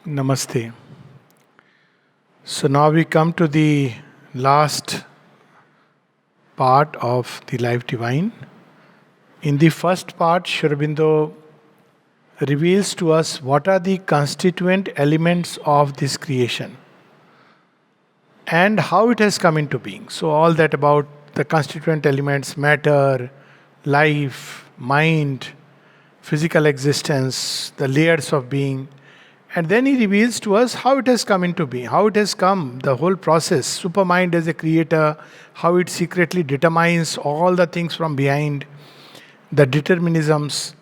Namaste. So now we come to the last part of the Life Divine. In the first part, Sri Aurobindo reveals to us what are the constituent elements of this creation and how it has come into being. So, all that about the constituent elements matter, life, mind, physical existence, the layers of being. And then he reveals to us how it has come into being, how it has come, the whole process, supermind as a creator, how it secretly determines all the things from behind, the determinisms.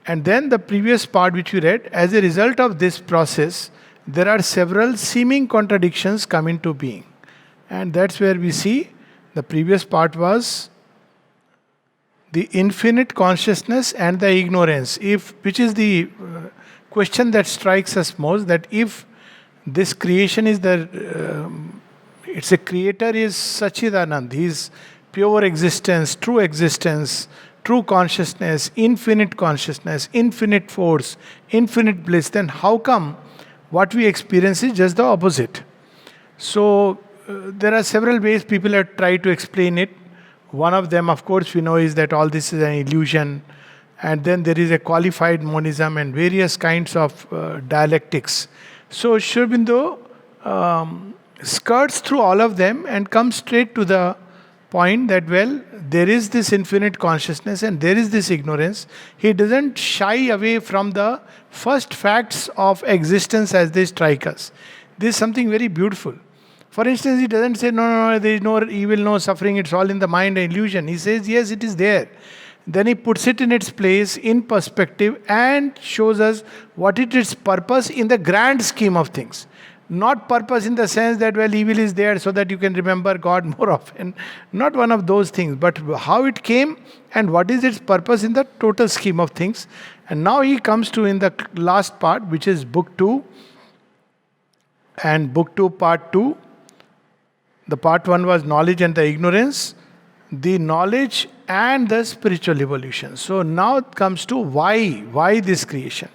And then the previous part which we read, as a result of this process, there are several seeming contradictions come into being. And that's where we see the previous part was the infinite consciousness and the ignorance, if which is the question that strikes us most, that if this creation is it's a creator is Sachidanand, he is pure existence, true consciousness, infinite force, infinite bliss, then how come what we experience is just the opposite? So there are several ways people have tried to explain it. One of them, of course, we know is that all this is an illusion. And then there is a qualified monism and various kinds of dialectics. So Sri Aurobindo skirts through all of them and comes straight to the point that, well, there is this infinite consciousness and there is this ignorance. He doesn't shy away from the first facts of existence as they strike us. This is something very beautiful. For instance, he doesn't say, no, there is no evil, no suffering, it's all in the mind, an illusion. He says, yes, it is there. Then he puts it in its place, in perspective, and shows us what it is purpose in the grand scheme of things. Not purpose in the sense that, well, evil is there so that you can remember God more often. Not one of those things, but how it came and what is its purpose in the total scheme of things. And now he comes to in the last part, which is Book 2, and Book 2, Part 2. The Part 1 was knowledge and the ignorance. The knowledge and the spiritual evolution. So now it comes to why this creation.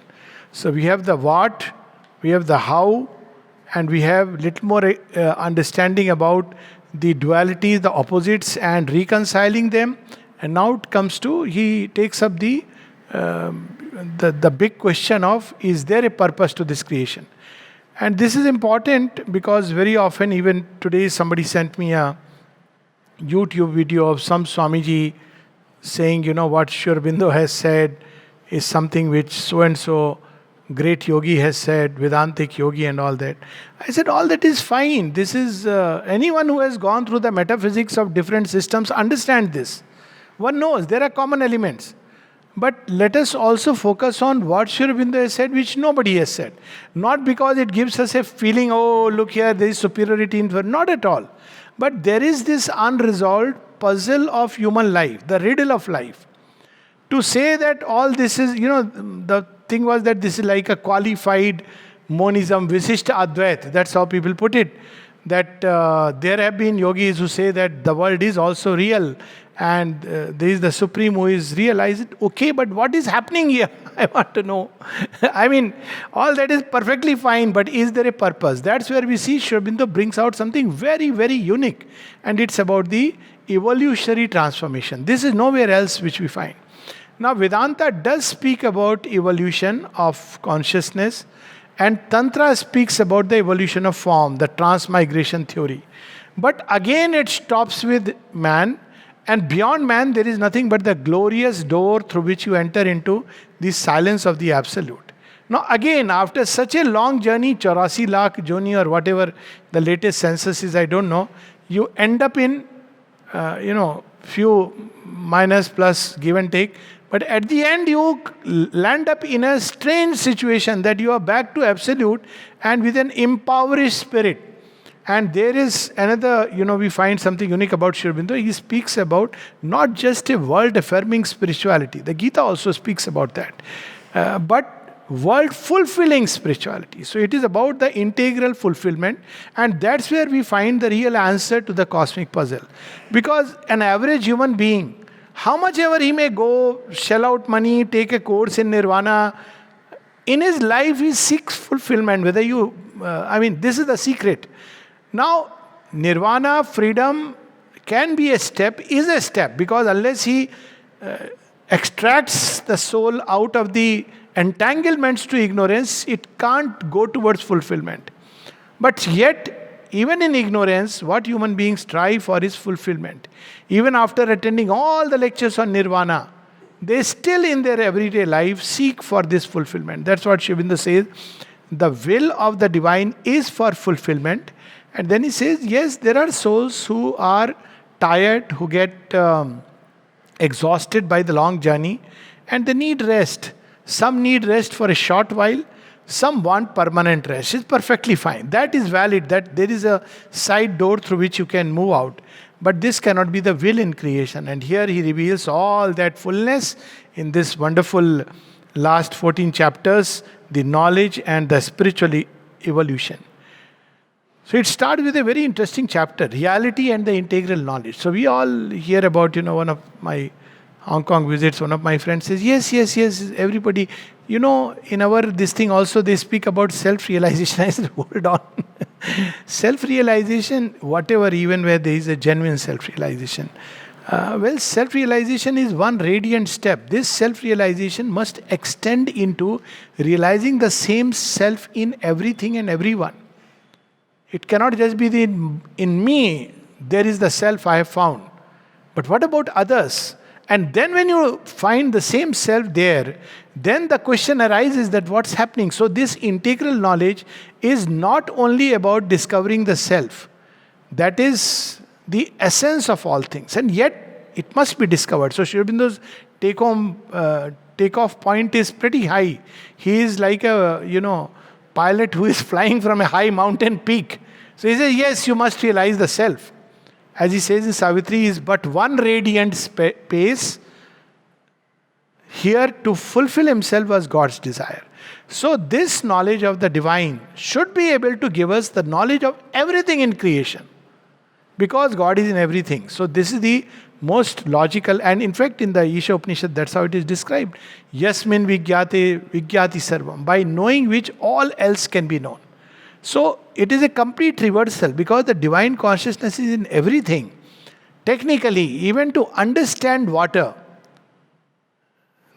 So we have the what, we have the how, and we have little more understanding about the dualities, the opposites, and reconciling them. And now it comes to, he takes up the big question of, is there a purpose to this creation? And this is important because very often, even today, somebody sent me a YouTube video of some Swamiji saying, what Sri Aurobindo has said is something which so and so great yogi has said, Vedantic yogi and all that. I said, all that is fine. This is, anyone who has gone through the metaphysics of different systems understand this. One knows there are common elements. But let us also focus on what Sri Aurobindo has said, which nobody has said. Not because it gives us a feeling, oh, look here, there is superiority in. Not at all. But there is this unresolved puzzle of human life, the riddle of life. To say that all this is, the thing was that this is like a qualified monism, Visishta Advait, that's how people put it. That there have been yogis who say that the world is also real and there is the Supreme who is real. I said, okay, but what is happening here? I want to know. I mean, all that is perfectly fine, but is there a purpose? That's where we see Sri Aurobindo brings out something very, very unique. And it's about the evolutionary transformation. This is nowhere else which we find. Now, Vedanta does speak about evolution of consciousness, and Tantra speaks about the evolution of form, the transmigration theory. But again, it stops with man. And beyond man, there is nothing but the glorious door through which you enter into the silence of the Absolute. Now again, after such a long journey, 84 lakh journey or whatever the latest census is, I don't know, you end up in, few minus plus give and take. But at the end, you land up in a strange situation that you are back to Absolute and with an impoverished spirit. And there is another, we find something unique about Sri Aurobindo. He speaks about not just a world-affirming spirituality. The Gita also speaks about that. But world-fulfilling spirituality. So it is about the integral fulfillment. And that's where we find the real answer to the cosmic puzzle. Because an average human being, how much ever he may go, shell out money, take a course in nirvana, In his life, he seeks fulfillment. Whether you, this is the secret. Now, nirvana, freedom, can be a step, is a step, because unless he extracts the soul out of the entanglements to ignorance, it can't go towards fulfillment. But yet, even in ignorance, what human beings strive for is fulfillment. Even after attending all the lectures on nirvana, they still in their everyday life seek for this fulfillment. That's what Sri Aurobindo says. The will of the divine is for fulfillment. And then he says, yes, there are souls who are tired, who get exhausted by the long journey, and they need rest. Some need rest for a short while, some want permanent rest. It's perfectly fine. That is valid, that there is a side door through which you can move out. But this cannot be the will in creation. And here he reveals all that fullness in this wonderful last 14 chapters, the knowledge and the spiritual evolution. So it starts with a very interesting chapter, reality and the integral knowledge. So we all hear about, one of my Hong Kong visits, one of my friends says, yes, everybody, in our this thing also they speak about self-realization. I said, hold on. Self-realization, whatever, even where there is a genuine self-realization. Self-realization is one radiant step. This self-realization must extend into realizing the same self in everything and everyone. It cannot just be in me, there is the self I have found. But what about others? And then when you find the same self there, then the question arises that what's happening? So this integral knowledge is not only about discovering the self. That is the essence of all things. And yet, it must be discovered. So Sri Aurobindo's takeoff point is pretty high. He is like a, pilot who is flying from a high mountain peak. So he says, yes, you must realize the self. As he says in Savitri, is but one radiant space. Here to fulfill himself was God's desire. So this knowledge of the divine should be able to give us the knowledge of everything in creation. Because God is in everything. So this is the most logical, and in fact in the Isha Upanishad, that's how it is described. Yasmin vigyate vigyati sarvam, by knowing which all else can be known. So it is a complete reversal, because the divine consciousness is in everything. Technically, even to understand water,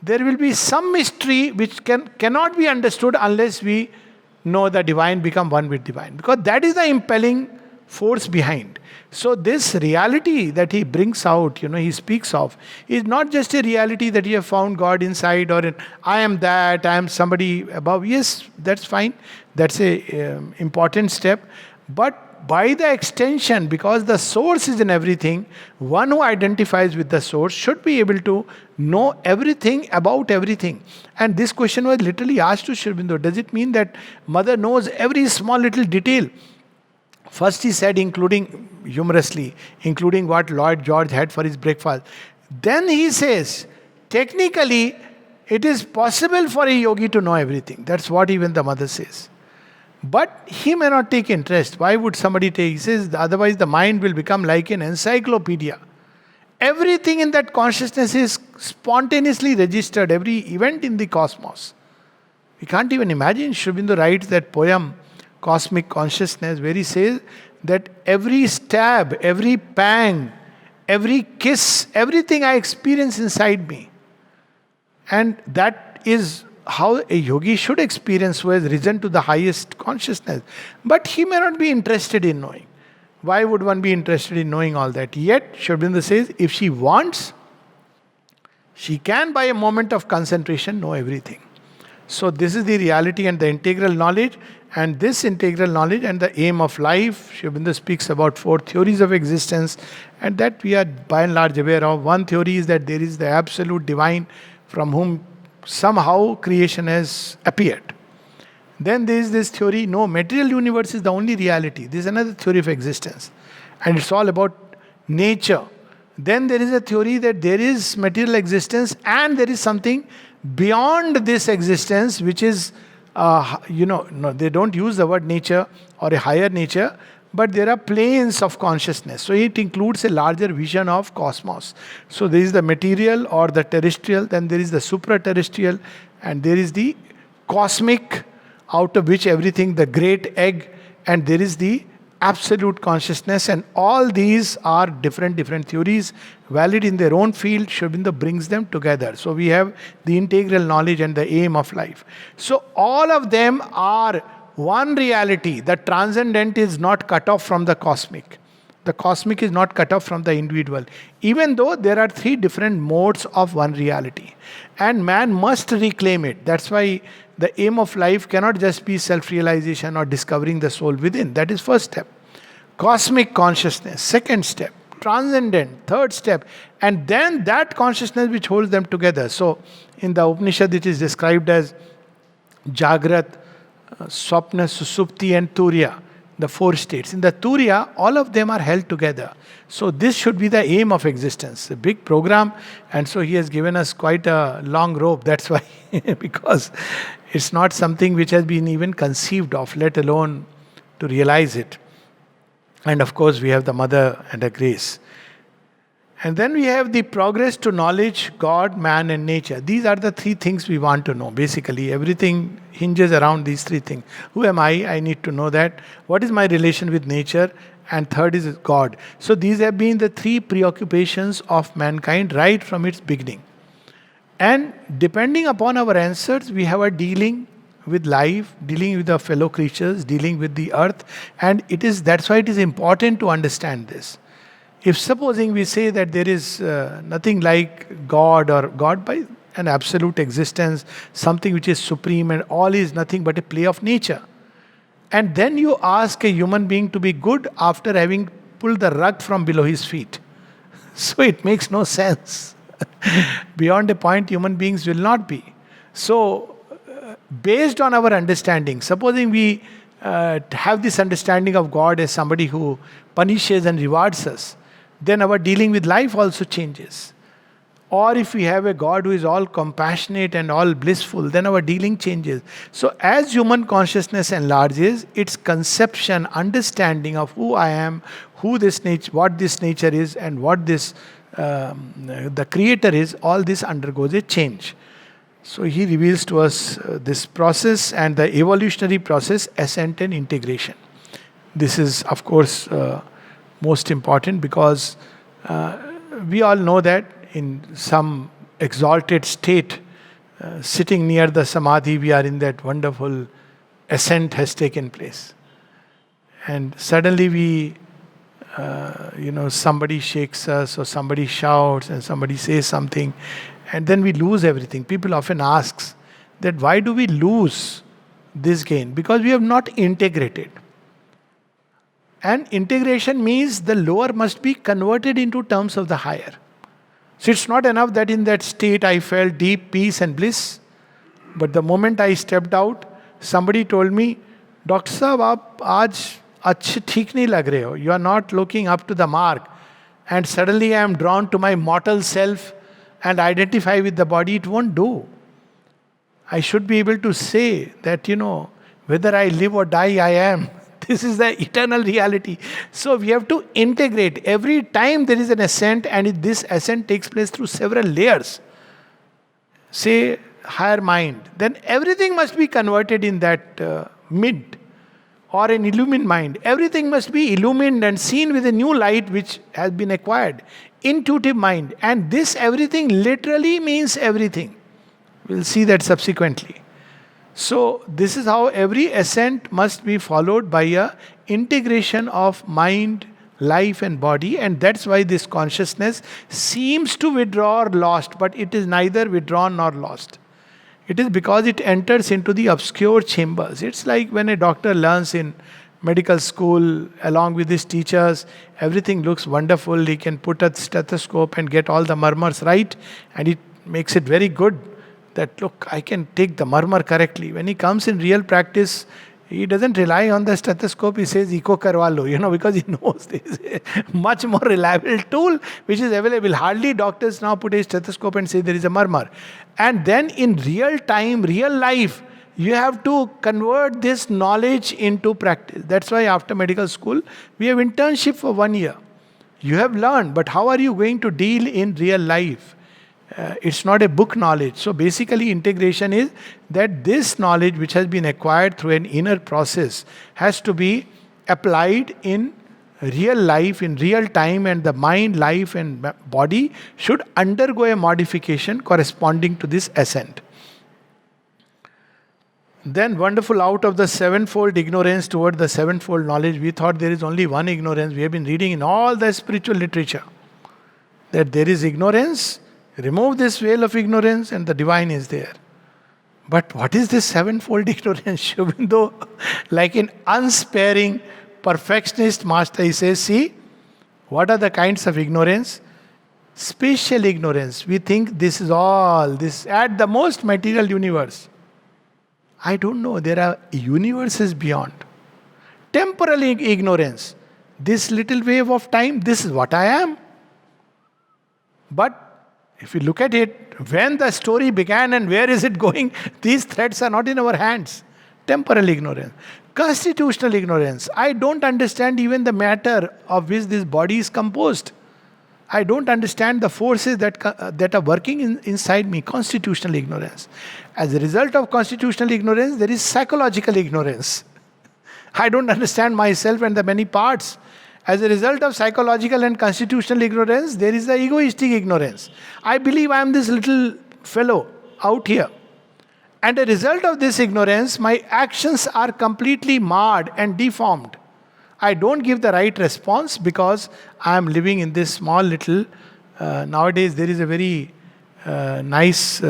there will be some mystery which cannot be understood unless we know the divine, become one with divine. Because that is the impelling force behind. So this reality that he brings out, he speaks of, is not just a reality that you have found God inside, or I am that, I am somebody above. Yes, that's fine. That's a important step. But by the extension, because the source is in everything, one who identifies with the source should be able to know everything about everything. And this question was literally asked to Sri Aurobindo. Does it mean that mother knows every small little detail? First he said, humorously, including what Lloyd George had for his breakfast. Then he says, technically, it is possible for a yogi to know everything. That's what even the mother says. But he may not take interest. Why would somebody take? He says, otherwise the mind will become like an encyclopedia. Everything in that consciousness is spontaneously registered, every event in the cosmos. We can't even imagine. Sri Aurobindo writes that poem, Cosmic Consciousness, where he says that every stab, every pang, every kiss, everything I experience inside me. And that is how a yogi should experience, who has risen to the highest consciousness. But he may not be interested in knowing. Why would one be interested in knowing all that? Yet, Sri Aurobindo says, if she wants, she can by a moment of concentration know everything. So this is the reality and the integral knowledge. And this integral knowledge and the aim of life, Sri Aurobindo speaks about 4 theories of existence, and that we are by and large aware of. One theory is that there is the absolute divine from whom somehow creation has appeared. Then there is this theory, no, material universe is the only reality. This is another theory of existence. And it's all about nature. Then there is a theory that there is material existence and there is something beyond this existence which is, no, they don't use the word nature or a higher nature, but there are planes of consciousness. So it includes a larger vision of cosmos. So there is the material or the terrestrial, then there is the supra-terrestrial, and there is the cosmic, out of which everything, the great egg, and there is the absolute consciousness. And all these are different theories, valid in their own field. Sri Aurobindo brings them together. So we have the integral knowledge and the aim of life. So all of them are one reality. The transcendent is not cut off from the cosmic. The cosmic is not cut off from the individual, even though there are three different modes of one reality. And man must reclaim it. That's why the aim of life cannot just be self-realization or discovering the soul within. That is first step. Cosmic consciousness, second step. Transcendent, third step. And then that consciousness which holds them together. So in the Upanishad it is described as Jagrat, Swapna, Susupti and Turiya. The four states. In the Turiya, all of them are held together. So this should be the aim of existence. A big program, and so he has given us quite a long rope. That's why, because it's not something which has been even conceived of, let alone to realize it. And of course, we have the Mother and the Grace. And then we have the progress to knowledge, God, man, and nature. These are the three things we want to know. Basically, everything hinges around these three things. Who am I? I need to know that. What is my relation with nature? And third is God. So these have been the three preoccupations of mankind right from its beginning. And depending upon our answers, we have a dealing with life, dealing with our fellow creatures, dealing with the earth. And that's why it is important to understand this. If supposing we say that there is nothing like God, or God by an absolute existence, something which is supreme and all is nothing but a play of nature. And then you ask a human being to be good after having pulled the rug from below his feet. So it makes no sense. Beyond a point, human beings will not be. So based on our understanding, supposing we have this understanding of God as somebody who punishes and rewards us, then our dealing with life also changes. Or if we have a God who is all compassionate and all blissful, then our dealing changes. So as human consciousness enlarges, its conception, understanding of who I am, what this nature is, and what the Creator is, all this undergoes a change. So he reveals to us this process and the evolutionary process, ascent and integration. This is, of course, most important, because we all know that in some exalted state, sitting near the samadhi, we are in that wonderful ascent has taken place. And suddenly somebody shakes us, or somebody shouts, and somebody says something, and then we lose everything. People often ask that why do we lose this gain? Because we have not integrated. And integration means the lower must be converted into terms of the higher. So it's not enough that in that state I felt deep peace and bliss. But the moment I stepped out, somebody told me, Doctor Sahab, aap aaj अच्छे ठीक नहीं लग रहे हो. You are not looking up to the mark. And suddenly I am drawn to my mortal self and identify with the body. It won't do. I should be able to say that, whether I live or die, I am. This is the eternal reality. So we have to integrate. Every time there is an ascent, and this ascent takes place through several layers. Say, higher mind. Then everything must be converted in that mid, or an illumined mind. Everything must be illumined and seen with a new light which has been acquired. Intuitive mind. And this everything literally means everything. We'll see that subsequently. So this is how every ascent must be followed by a integration of mind, life and body, and that's why this consciousness seems to withdraw or lost, but it is neither withdrawn nor lost. It is because it enters into the obscure chambers. It's like when a doctor learns in medical school along with his teachers, everything looks wonderful. He can put a stethoscope and get all the murmurs right, and it makes it very good. That look, I can take the murmur correctly. When he comes in real practice, he doesn't rely on the stethoscope. He says, "Echo karwa lo," because he knows this is a much more reliable tool which is available. Hardly doctors now put a stethoscope and say there is a murmur. And then in real time, real life, you have to convert this knowledge into practice. That's why after medical school, we have internship for 1 year. You have learned, but how are you going to deal in real life? It's not a book knowledge. So basically, integration is that this knowledge which has been acquired through an inner process has to be applied in real life, in real time, and the mind, life, and body should undergo a modification corresponding to this ascent. Then, wonderful, out of the sevenfold ignorance toward the sevenfold knowledge, we thought there is only one ignorance. We have been reading in all the spiritual literature that there is ignorance, remove this veil of ignorance, and the divine is there. But what is this sevenfold ignorance? Sri Aurobindo, like an unsparing perfectionist master, he says, see, what are the kinds of ignorance? Spatial ignorance. We think this is all, this at the most material universe. I don't know, there are universes beyond. Temporal ignorance. This little wave of time, this is what I am. But if you look at it, when the story began and where is it going, these threads are not in our hands. Temporal ignorance. Constitutional ignorance. I don't understand even the matter of which this body is composed. I don't understand the forces that are working inside me. Constitutional ignorance. As a result of constitutional ignorance, there is psychological ignorance. I don't understand myself and the many parts. As a result of psychological and constitutional ignorance, there is the egoistic ignorance. I believe I am this little fellow out here. And a result of this ignorance, my actions are completely marred and deformed. I don't give the right response because I am living in this small little... nowadays there is a very nice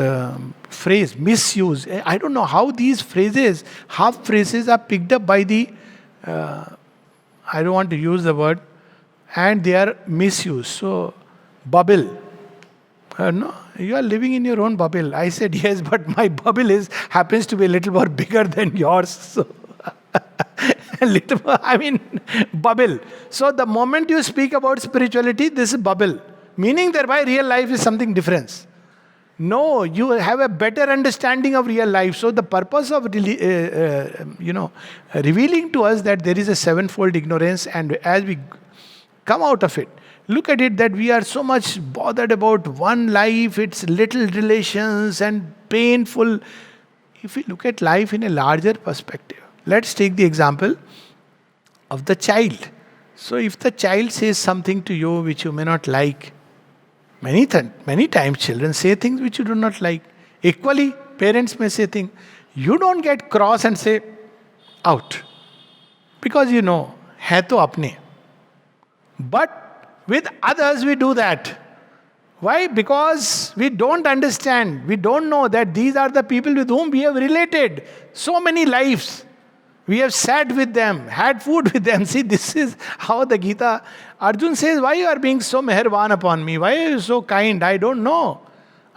phrase, misuse. I don't know how these phrases, half phrases are picked up by the... I don't want to use the word, and they are misused. So, bubble. No, you are living in your own bubble. I said yes, but my bubble happens to be a little more bigger than yours. So, a little more, bubble. So the moment you speak about spirituality, this is bubble. Meaning thereby real life is something different. No, you have a better understanding of real life. So the purpose of revealing to us that there is a sevenfold ignorance, and as we come out of it, look at it that we are so much bothered about one life, its little relations and painful. If we look at life in a larger perspective, let's take the example of the child. So if the child says something to you which you may not like, many times children say things which you do not like. Equally, parents may say things. You don't get cross and say, out. Because you know, hai to apne. But with others we do that. Why? Because we don't understand. We don't know that these are the people with whom we have related so many lives. We have sat with them, had food with them. See, this is how the Gita... Arjun says, why you are being so meherban upon me? Why are you so kind? I don't know.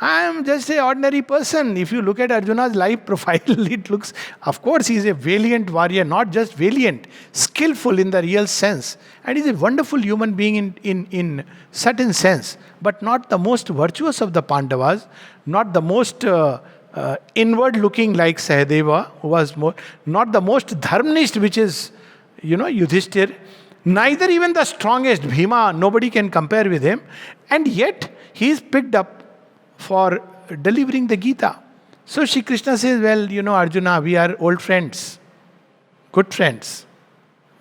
I am just an ordinary person. If you look at Arjuna's life profile, it looks... Of course, he is a valiant warrior. Not just valiant, skillful in the real sense. And he is a wonderful human being in certain sense. But not the most virtuous of the Pandavas. Not the most... inward looking like Sahadeva, who was more, not the most dharmnist, which is, Yudhishthir, neither even the strongest, Bhima, nobody can compare with him, and yet he is picked up for delivering the Gita. So Shri Krishna says, well, Arjuna, we are old friends, good friends.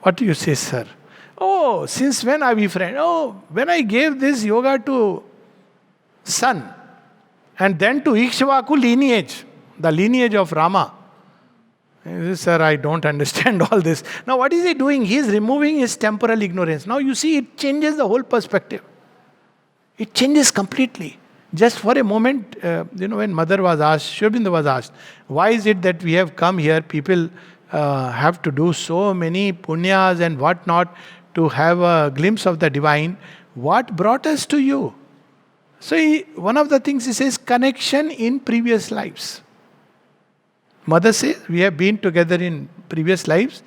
What do you say, sir? Oh, since when are we friends? Oh, when I gave this yoga to son, and then to Ikshvaku lineage, the lineage of Rama. Sir, I don't understand all this. Now what is he doing? He is removing his temporal ignorance. Now you see, it changes the whole perspective. It changes completely. Just for a moment, when Mother was asked, Sri Aurobindo was asked, why is it that we have come here, people have to do so many punyas and whatnot to have a glimpse of the divine. What brought us to you? So one of the things he says, connection in previous lives. Mother says, we have been together in previous lives.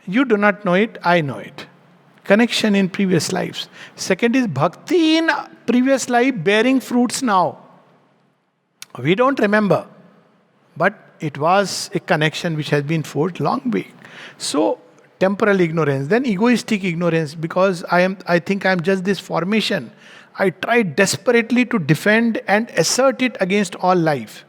You do not know it, I know it. Connection in previous lives. Second is bhakti in previous life bearing fruits now. We don't remember. But it was a connection which has been forged long back. So temporal ignorance, then egoistic ignorance, because I think I'm just this formation. I try desperately to defend and assert it against all life.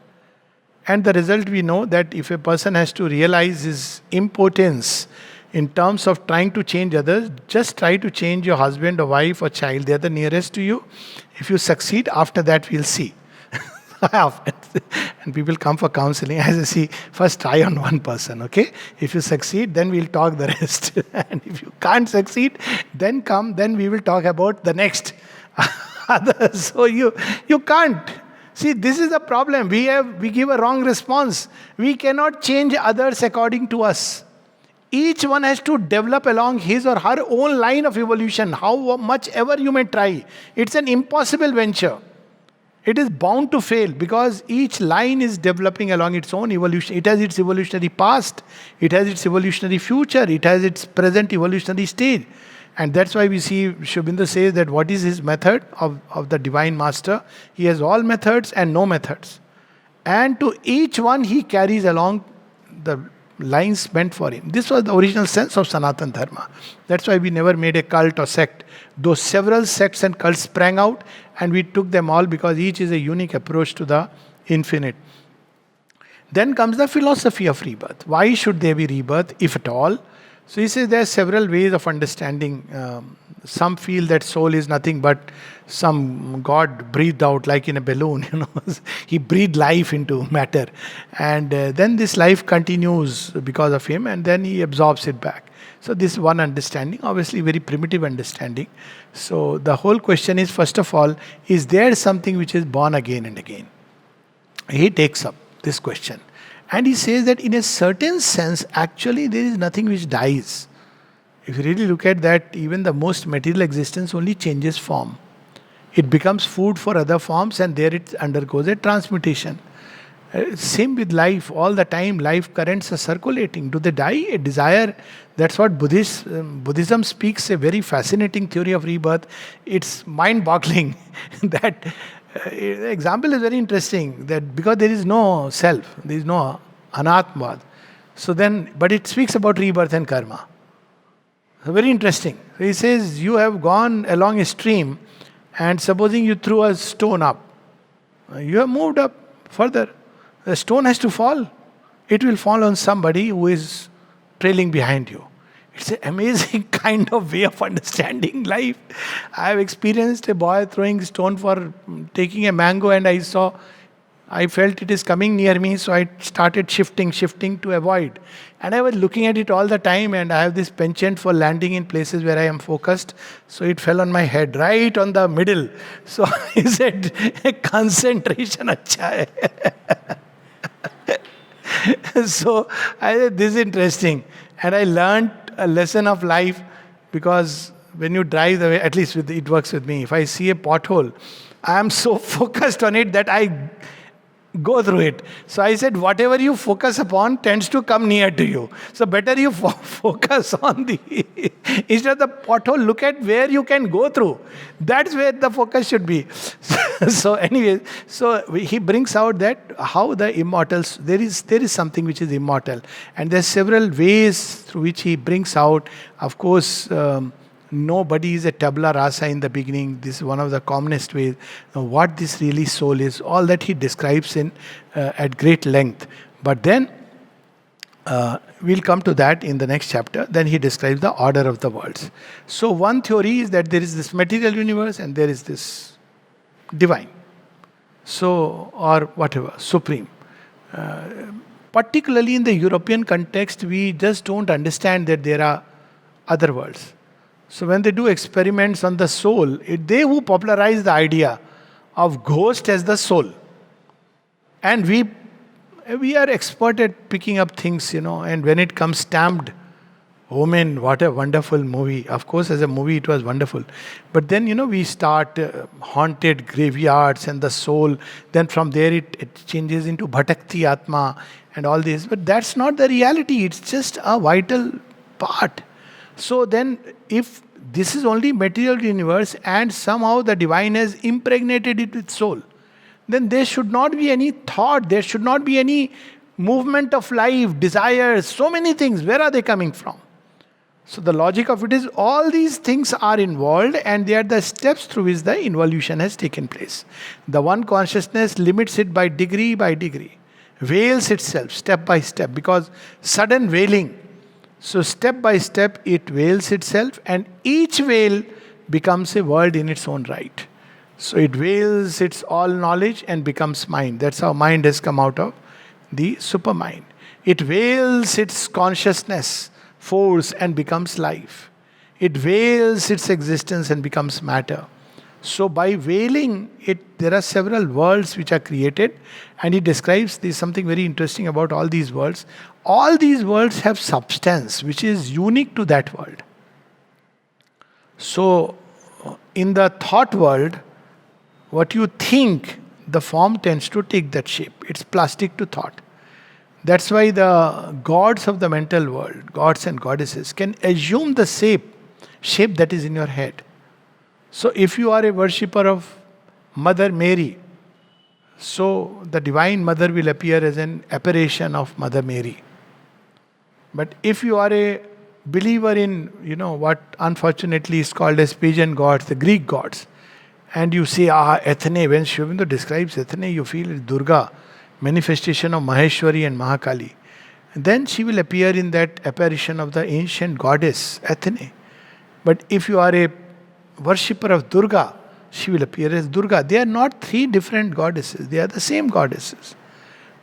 And the result, we know that if a person has to realize his impotence in terms of trying to change others, just try to change your husband or wife or child. They are the nearest to you. If you succeed, after that we'll see. And people come for counseling. As I see, first try on one person, okay? If you succeed, then we'll talk the rest. And if you can't succeed, then we will talk about the next others. So you can't. See, this is the problem. We give a wrong response. We cannot change others according to us. Each one has to develop along his or her own line of evolution, how much ever you may try. It's an impossible venture. It is bound to fail because each line is developing along its own evolution. It has its evolutionary past, it has its evolutionary future, it has its present evolutionary stage. And that's why we see Sri Aurobindo says that what is his method of the Divine Master? He has all methods and no methods. And to each one he carries along the lines meant for him. This was the original sense of Sanatana Dharma. That's why we never made a cult or sect. Though several sects and cults sprang out, and we took them all because each is a unique approach to the infinite. Then comes the philosophy of rebirth. Why should there be rebirth, if at all? So he says there are several ways of understanding. Some feel that soul is nothing but some God breathed out like in a balloon. He breathed life into matter, and then this life continues because of him, and then he absorbs it back. So this is one understanding, obviously very primitive understanding. So the whole question is, first of all, is there something which is born again and again? He takes up this question. And he says that in a certain sense, actually there is nothing which dies. If you really look at that, even the most material existence only changes form. It becomes food for other forms, and there it undergoes a transmutation. Same with life. All the time life currents are circulating. Do they die? A desire. That's what Buddhism speaks a very fascinating theory of rebirth. It's mind-boggling. That the example is very interesting. That because there is no self, there is no anatma. So then, but it speaks about rebirth and karma. So very interesting. So he says you have gone along a stream, and supposing you threw a stone up, you have moved up further. The stone has to fall. It will fall on somebody who is trailing behind you. It's an amazing kind of way of understanding life. I have experienced a boy throwing stone for taking a mango, and I felt it is coming near me, so I started shifting to avoid. And I was looking at it all the time, and I have this penchant for landing in places where I am focused. So it fell on my head, right on the middle. So I said, concentration acha hai. So I said, this is interesting. And I learned a lesson of life, because when you drive the way, at least it works with me. If I see a pothole, I am so focused on it that I go through it. So I said, whatever you focus upon tends to come near to you. So better you focus on instead of the pothole, look at where you can go through. That's where the focus should be. So anyway, so he brings out that how the immortals, there is something which is immortal. And there's several ways through which he brings out, of course, nobody is a tabula rasa in the beginning. This is one of the commonest ways. Now, what this really soul is, all that he describes in at great length. But then we'll come to that in the next chapter. Then he describes the order of the worlds. So one theory is that there is this material universe and there is this divine. So, or whatever, supreme. Particularly in the European context, we just don't understand that there are other worlds. So when they do experiments on the soul, they who popularize the idea of ghost as the soul. And we are expert at picking up things, and when it comes stamped, Omen, what a wonderful movie. Of course, as a movie, it was wonderful. But then, we start haunted graveyards and the soul. Then from there, it changes into Bhatakti Atma and all this. But that's not the reality. It's just a vital part. So then, if this is only material universe and somehow the divine has impregnated it with soul, then there should not be any thought, there should not be any movement of life, desires, so many things. Where are they coming from? So the logic of it is all these things are involved and they are the steps through which the involution has taken place. The one consciousness limits it by degree, veils itself step by step because sudden veiling. So step by step it veils itself and each veil becomes a world in its own right. So it veils its all knowledge and becomes mind. That's how mind has come out of the supermind. It veils its consciousness, force and becomes life. It veils its existence and becomes matter. So by veiling it, there are several worlds which are created, and he describes there's something very interesting about all these worlds. All these worlds have substance which is unique to that world. So in the thought world, what you think, the form tends to take that shape. It's plastic to thought. That's why the gods of the mental world, gods and goddesses, can assume the shape that is in your head. So if you are a worshipper of Mother Mary, so the Divine Mother will appear as an apparition of Mother Mary. But if you are a believer in, what unfortunately is called as pagan gods, the Greek gods, and you say, Athene, when Sri Aurobindo describes Athene, you feel it's Durga, manifestation of Maheshwari and Mahakali. And then she will appear in that apparition of the ancient goddess, Athene. But if you are a worshipper of Durga, she will appear as Durga. They are not three different goddesses, they are the same goddesses.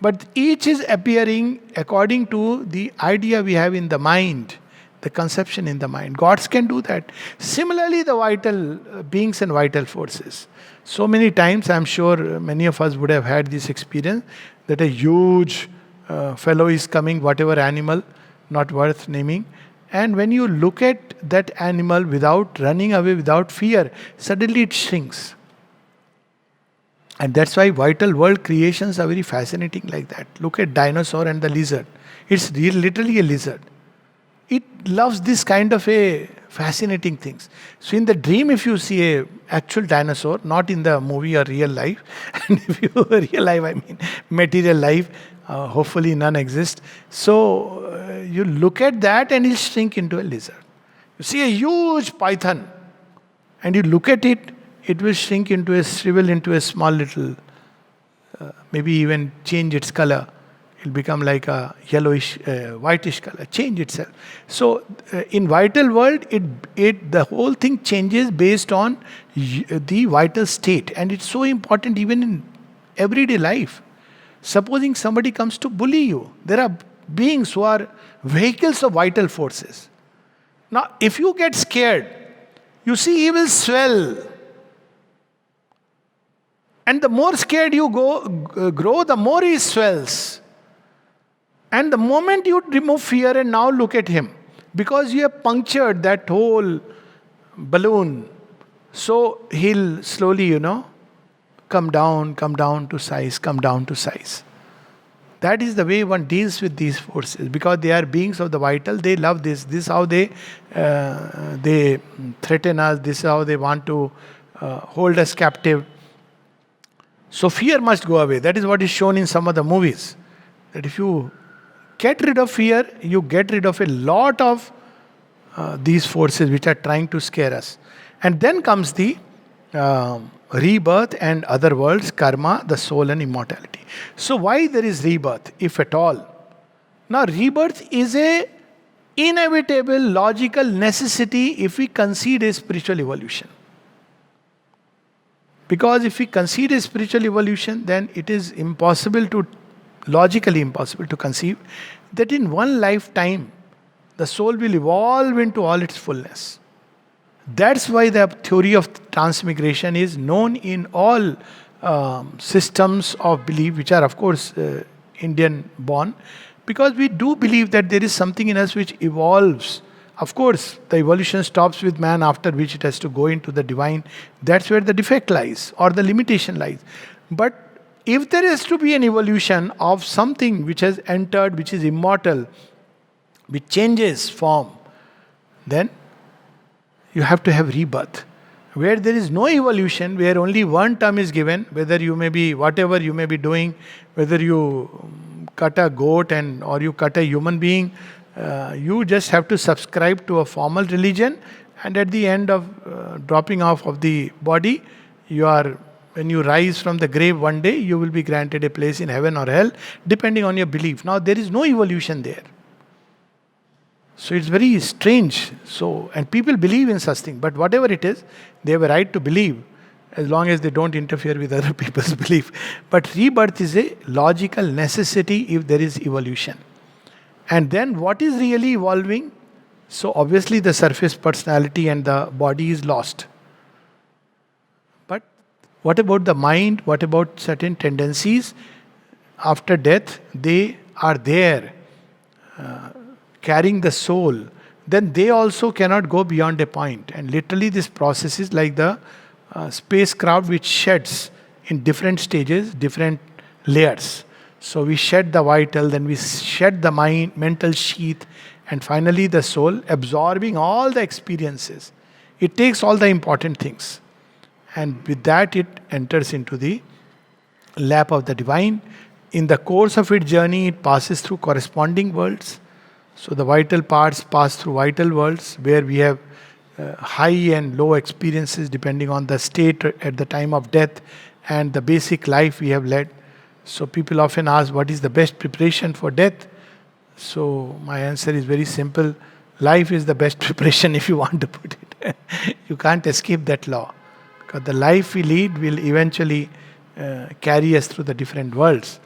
But each is appearing according to the idea we have in the mind, the conception in the mind. Gods can do that. Similarly, the vital beings and vital forces. So many times, I'm sure many of us would have had this experience that a huge fellow is coming, whatever animal, not worth naming. And when you look at that animal without running away, without fear, suddenly it shrinks. And that's why vital world creations are very fascinating like that. Look at dinosaur and the lizard. It's literally a lizard. It loves this kind of a fascinating things. So in the dream, if you see a actual dinosaur, not in the movie or real life, and if you real life, I mean material life, hopefully none exist. So you look at that and it'll shrink into a lizard. You see a huge python, and you look at it, it will shrink into shrivel into a small little, maybe even change its color. It'll become like a yellowish, whitish color, change itself. So in vital world, the whole thing changes based on the vital state. And it's so important even in everyday life. Supposing somebody comes to bully you, there are beings who are vehicles of vital forces. Now, if you get scared, you see he will swell. And the more scared you grow, the more he swells. And the moment you remove fear and now look at him, because you have punctured that whole balloon, so he'll slowly, come down to size, come down to size. That is the way one deals with these forces, because they are beings of the vital. They love this. This is how they threaten us. This is how they want to hold us captive. So fear must go away. That is what is shown in some of the movies. That if you get rid of fear, you get rid of a lot of these forces which are trying to scare us. And then comes the rebirth and other worlds, karma, the soul and immortality. So why there is rebirth, if at all? Now rebirth is a inevitable logical necessity if we concede a spiritual evolution. Because if we concede a spiritual evolution, then it is logically impossible to conceive that in one lifetime the soul will evolve into all its fullness. That's why the theory of transmigration is known in all systems of belief, which are of course Indian born, because we do believe that there is something in us which evolves. Of course, the evolution stops with man, after which it has to go into the divine. That's where the defect lies, or the limitation lies. But if there is to be an evolution of something which has entered, which is immortal, which changes form, then you have to have rebirth. Where there is no evolution, where only one term is given, whether you may be, whatever you may be doing, whether you cut a goat or you cut a human being, You just have to subscribe to a formal religion, and at the end of dropping off of the body, when you rise from the grave one day, you will be granted a place in heaven or hell, depending on your belief. Now, there is no evolution there. So it's very strange. So, and people believe in such thing, but whatever it is, they have a right to believe as long as they don't interfere with other people's belief. But rebirth is a logical necessity if there is evolution. And then what is really evolving? So obviously the surface personality and the body is lost. But what about the mind? What about certain tendencies? After death, they are there, carrying the soul. Then they also cannot go beyond a point. And literally this process is like the spacecraft which sheds in different stages, different layers. So we shed the vital, then we shed the mind, mental sheath, and finally the soul absorbing all the experiences. It takes all the important things. And with that it enters into the lap of the divine. In the course of its journey, it passes through corresponding worlds. So the vital parts pass through vital worlds where we have high and low experiences depending on the state at the time of death and the basic life we have led. So people often ask, what is the best preparation for death? So my answer is very simple. Life is the best preparation if you want to put it. You can't escape that law. Because the life we lead will eventually carry us through the different worlds.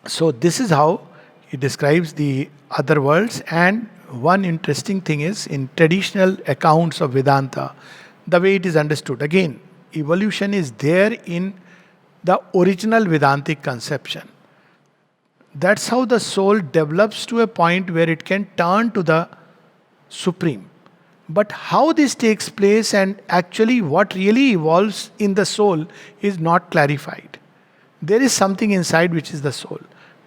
So this is how he describes the other worlds. And one interesting thing is, in traditional accounts of Vedanta, the way it is understood, again, evolution is there in the original Vedantic conception. That's how the soul develops to a point where it can turn to the Supreme. But how this takes place and actually what really evolves in the soul is not clarified. There is something inside which is the soul.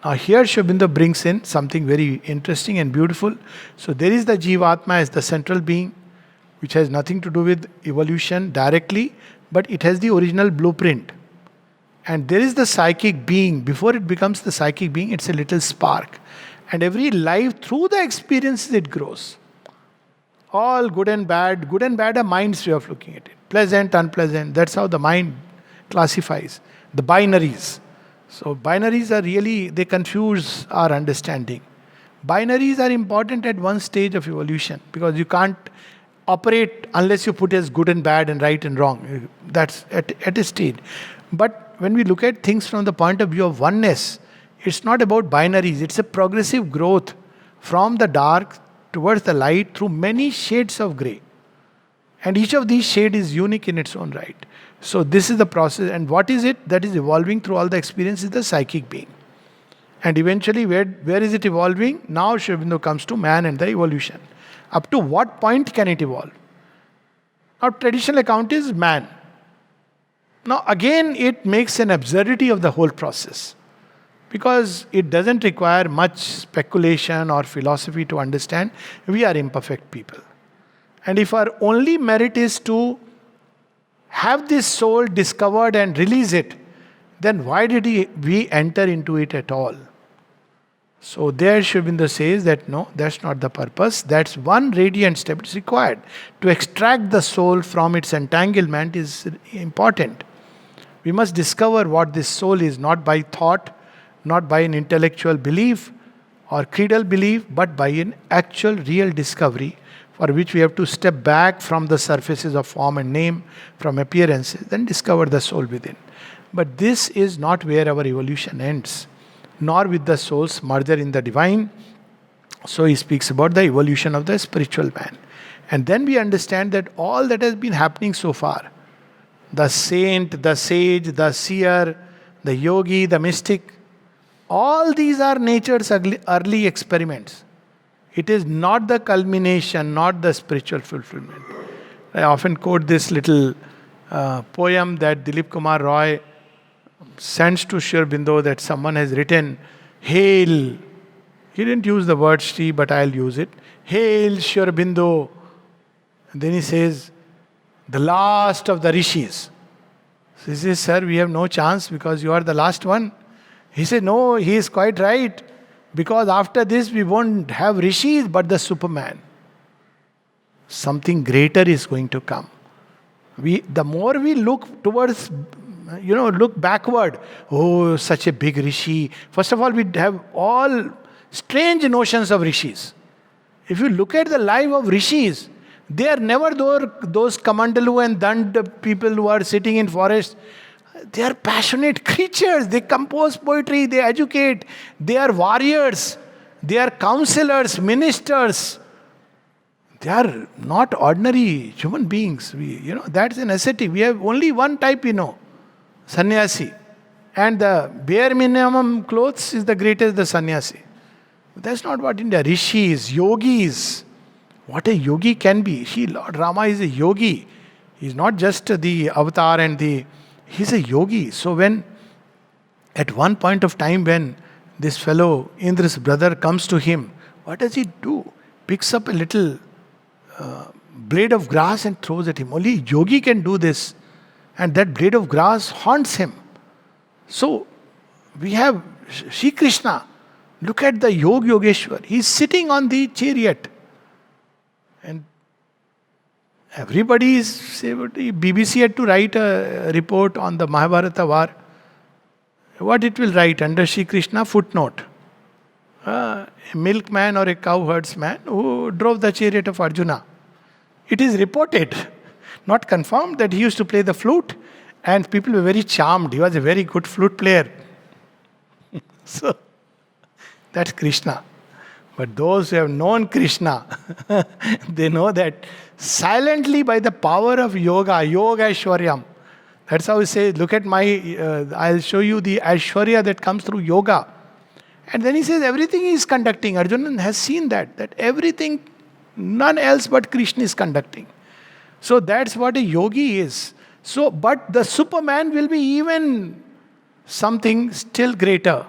Now here Sri Aurobindo brings in something very interesting and beautiful. So there is the Jivatma as the central being, which has nothing to do with evolution directly, but it has the original blueprint. And there is the psychic being. Before it becomes the psychic being, it's a little spark. And every life, through the experiences, it grows. All good and bad are mind's way of looking at it. Pleasant, unpleasant, that's how the mind classifies. The binaries. So binaries are really, they confuse our understanding. Binaries are important at one stage of evolution because you can't operate unless you put as good and bad and right and wrong. That's at a stage. But when we look at things from the point of view of oneness, it's not about binaries. It's a progressive growth from the dark towards the light through many shades of grey. And each of these shades is unique in its own right. So this is the process. And what is it that is evolving through all the experience is the psychic being. And eventually, where is it evolving? Now Sri Aurobindo comes to man and the evolution. Up to what point can it evolve? Now traditional account is man. Now again it makes an absurdity of the whole process. Because it doesn't require much speculation or philosophy to understand we are imperfect people. And if our only merit is to have this soul discovered and release it, then why did we enter into it at all? So there Sri Aurobindo says that no, that's not the purpose. That's one radiant step. It's required. To extract the soul from its entanglement is important. We must discover what this soul is, not by thought, not by an intellectual belief or creedal belief, but by an actual real discovery for which we have to step back from the surfaces of form and name, from appearances, then discover the soul within. But this is not where our evolution ends, nor with the soul's merger in the divine. So he speaks about the evolution of the spiritual man. And then we understand that all that has been happening so far, the saint, the sage, the seer, the yogi, the mystic, all these are nature's early experiments. It is not the culmination, not the spiritual fulfillment. I often quote this little poem that Dilip Kumar Roy sends to Sri Aurobindo that someone has written, Hail. He didn't use the word Shri, but I'll use it. Hail Sri Aurobindo. And then he says, the last of the rishis. So he says, sir, we have no chance because you are the last one. He said, no, he is quite right. Because after this we won't have rishis but the Superman. Something greater is going to come. The more we look towards, look backward, oh, such a big rishi. First of all, we have all strange notions of rishis. If you look at the life of rishis, they are never those Kamandalu and Dand people who are sitting in forest. They are passionate creatures. They compose poetry, they educate, they are warriors, they are counselors, ministers. They are not ordinary human beings. That's an ascetic. We have only one type, sannyasi. And the bare minimum clothes is the greatest, the sannyasi. That's not what India. Rishis, yogis. What a yogi can be. Lord Rama is a yogi. He's not just the avatar he's a yogi. So when, at one point of time when this fellow, Indra's brother, comes to him, what does he do? Picks up a little blade of grass and throws at him. Only yogi can do this. And that blade of grass haunts him. So we have Shri Krishna. Look at the Yogeshwar. He's sitting on the chariot. And everybody is, BBC had to write a report on the Mahabharata war. What it will write under Shri Krishna? Footnote. A milkman or a cow herdsman who drove the chariot of Arjuna. It is reported, not confirmed, that he used to play the flute and people were very charmed. He was a very good flute player. So, that's Krishna. But those who have known Krishna, they know that silently by the power of yoga, Yogeshwaryam, that's how he says, look at I'll show you the Aishwarya that comes through yoga. And then he says everything he is conducting. Arjuna has seen that everything, none else but Krishna is conducting. So that's what a yogi is. So, but the Superman will be even something still greater.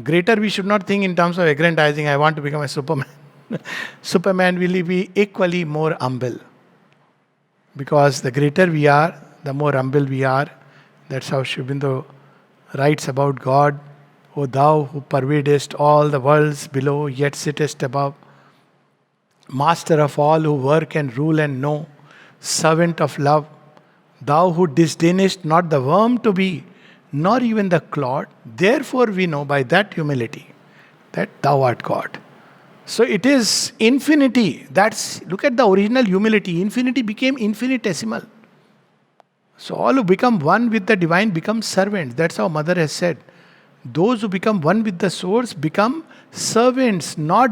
Greater, we should not think in terms of aggrandizing, I want to become a Superman. Superman will be equally more humble. Because the greater we are, the more humble we are. That's how Sri Aurobindo writes about God. O thou who pervadest all the worlds below, yet sittest above. Master of all who work and rule and know, servant of love. Thou who disdainest not the worm to be, nor even the clod, therefore we know by that humility that thou art God. So it is infinity. Look at the original humility. Infinity became infinitesimal. So all who become one with the divine become servants. That's how Mother has said. Those who become one with the source become servants, not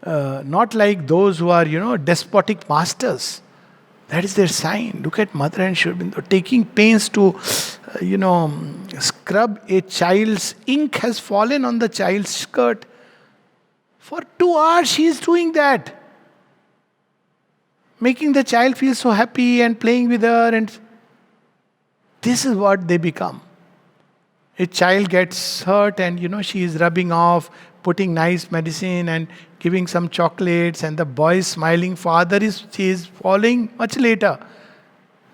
like those who are, despotic masters. That is their sign. Look at Mother and Sri Aurobindo taking pains to, scrub a child's ink has fallen on the child's skirt. For 2 hours she is doing that. Making the child feel so happy and playing with her. And this is what they become. A child gets hurt and she is rubbing off, putting nice medicine and giving some chocolates, and the boy is smiling. She is falling much later.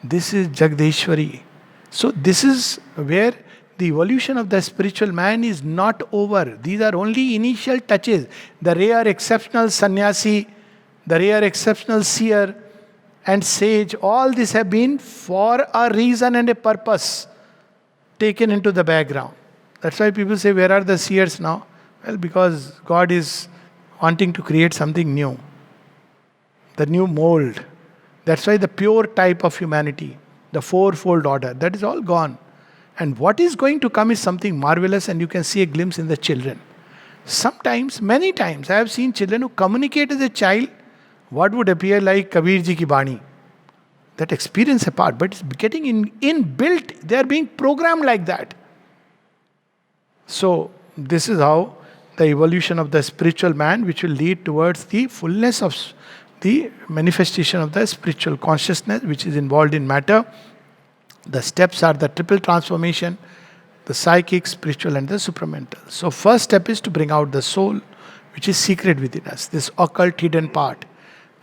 This is Jagdeshwari. So this is where the evolution of the spiritual man is not over. These are only initial touches. The rare exceptional sannyasi, the rare exceptional seer and sage, all this have been for a reason and a purpose taken into the background. That's why people say, where are the seers now? Well, because God is wanting to create something new. The new mold. That's why the pure type of humanity, the fourfold order, that is all gone. And what is going to come is something marvelous, and you can see a glimpse in the children. Sometimes, many times, I have seen children who communicate as a child what would appear like Kabir ji ki Bani. That experience apart, but it's getting inbuilt. They are being programmed like that. So, this is how the evolution of the spiritual man, which will lead towards the fullness of the manifestation of the spiritual consciousness, which is involved in matter. The steps are the triple transformation, the psychic, spiritual, and the supramental. So, first step is to bring out the soul, which is secret within us, this occult hidden part.